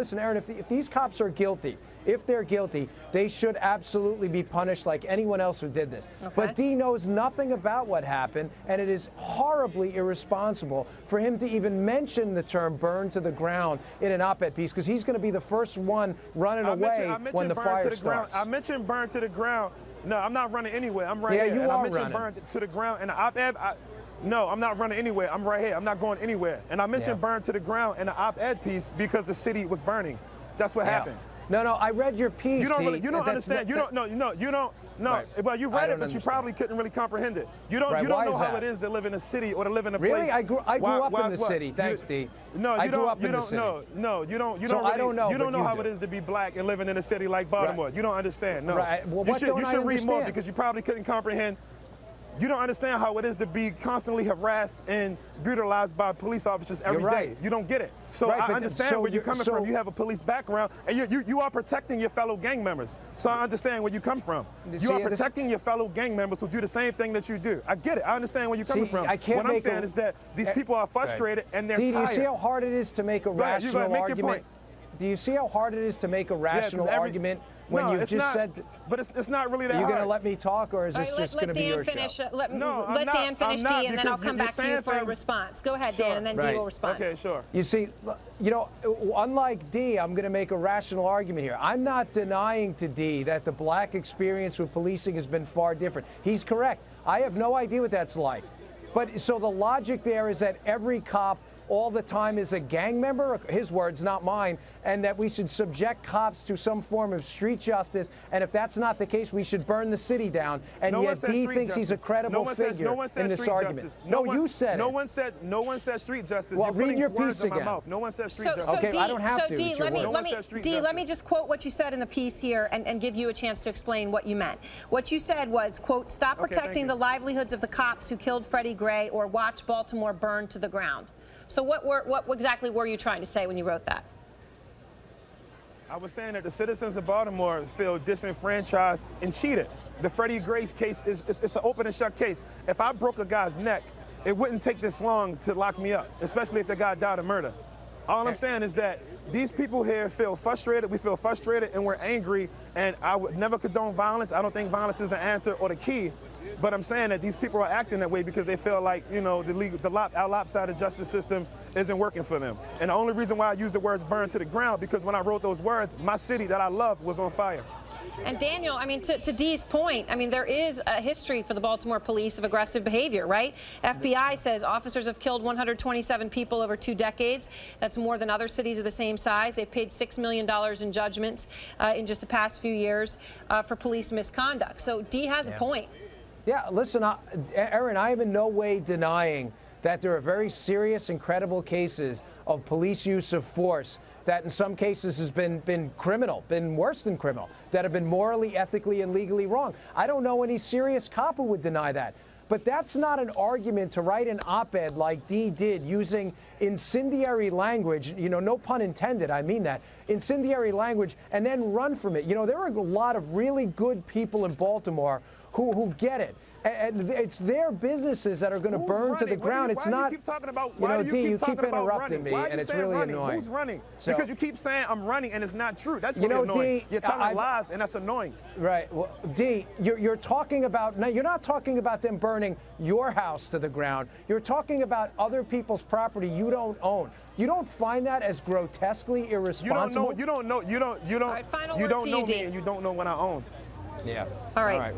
Listen, Aaron, if these cops are guilty, if they're guilty, they should absolutely be punished like anyone else who did this. Okay. But Dee knows nothing about what happened, and it is horribly irresponsible for him to even mention the term burn to the ground in an op-ed piece, because he's going to be the first one running away when the fire starts. I mentioned burn to the ground. No, I'm not running anywhere. I'm right here. Yeah, you and are I mentioned running. burn to the ground in the op-ed. No, I'm not running anywhere. I'm right here. I'm not going anywhere. And I mentioned burn to the ground in the op-ed piece because the city was burning. That's what happened. No, I read your piece. You don't Dee. really, you don't understand. You don't know. You don't. No. Right. Well, you read it, but understand. you probably couldn't really comprehend it. You don't. Right. You don't Why know is how that? it is to live in a city or to live in a Really? place. I grew up in the what? city. Thanks, Dee. No, I you grew don't. up in the city. No, you don't. You So don't. I don't know, You don't but know you how do. it is to be black and living in a city like Baltimore. Right. You don't understand. No. Right. Well, what you don't I should read more understand? because you probably couldn't comprehend. You don't understand how it is to be constantly harassed and brutalized by police officers every day. right. You don't get it. So Right, I but understand so where you're coming from. so- You have a police background, and you are protecting your fellow gang members. So I understand where you come from. You See, are this- protecting your fellow gang members who do the same thing that you do. I get it. I understand where you're coming See, from. I can't what I'm make saying is that these people are frustrated and they're Dee, do tired. you see how hard it is to make a ahead, you go ahead, rational make your argument? point. Do you see how hard it is to make a rational argument when no, you've it's just not, said? But it's not really that Are you going to hard. let me talk, or is this All right, just going to let be Dan your finish. show? Let No, I'm Dan not. finish, I'm not, Dee, and then I'll because come you're back to you saying for a things- response. Go ahead, Sure. Dan, and then Dee Right. will respond. Okay, sure. You see, unlike Dee, I'm going to make a rational argument here. I'm not denying to Dee that the black experience with policing has been far different. He's correct. I have no idea what that's like. But so the logic there is that every cop all the time is a gang member, his words, not mine, and that we should subject cops to some form of street justice. And if that's not the case, we should burn the city down. And No one yet said Dee street thinks he's a justice. credible figure no one said in this street argument. justice. No, you said no it. one said. No one said street justice. Well, You're read putting your words piece in my again. mouth. No one said street justice. Okay, Dee, I don't have so to. Dee, It's your let me, word. No let one me, said street Dee, let me justice. just quote what you said in the piece here and give you a chance to explain what you meant. What you said was, quote, stop Okay, protecting thank the you. livelihoods of the cops who killed Freddie Gray or watch Baltimore burn to the ground. So what exactly were you trying to say when you wrote that? I was saying that the citizens of Baltimore feel disenfranchised and cheated. The Freddie Gray case it's an open and shut case. If I broke a guy's neck, it wouldn't take this long to lock me up, especially if the guy died of murder. All I'm saying is that these people here feel frustrated. We feel frustrated and we're angry. And I would never condone violence. I don't think violence is the answer or the key. But I'm saying that these people are acting that way because they feel like, you know, our lopsided justice system isn't working for them. And the only reason why I use the words burn to the ground, because when I wrote those words, my city that I love was on fire. And Daniel, I mean, to Dee's point, I mean, there is a history for the Baltimore police of aggressive behavior, right? FBI says officers have killed 127 people over 2 decades. That's more than other cities of the same size. They've paid $6 million in judgments in just the past few years for police misconduct. So Dee has a point. Yeah, listen, Aaron, I am in no way denying that there are very serious and credible cases of police use of force that in some cases has been criminal, been worse than criminal, that have been morally, ethically, and legally wrong. I don't know any serious cop who would deny that. But that's not an argument to write an op-ed like Dee did using incendiary language, you know, no pun intended, I mean that, incendiary language, and then run from it. You know, there are a lot of really good people in Baltimore who get it. And it's their businesses that are going to burn to the ground. It's not. You keep talking about, you know, Dee, you keep talking about interrupting running? me, Why are and you it's saying really running? annoying. Who's running? So- Because you keep saying I'm running and it's not true. That's You really know, annoying. Dee, You're telling lies and that's annoying. Right. Well, Dee, you're talking about, no, you're not talking about them burning your house to the ground. You're talking about other people's property you don't own. You don't find that as grotesquely irresponsible? You don't know All right, final you word don't to know you, me Dee. and you don't know what I own. Yeah. All right.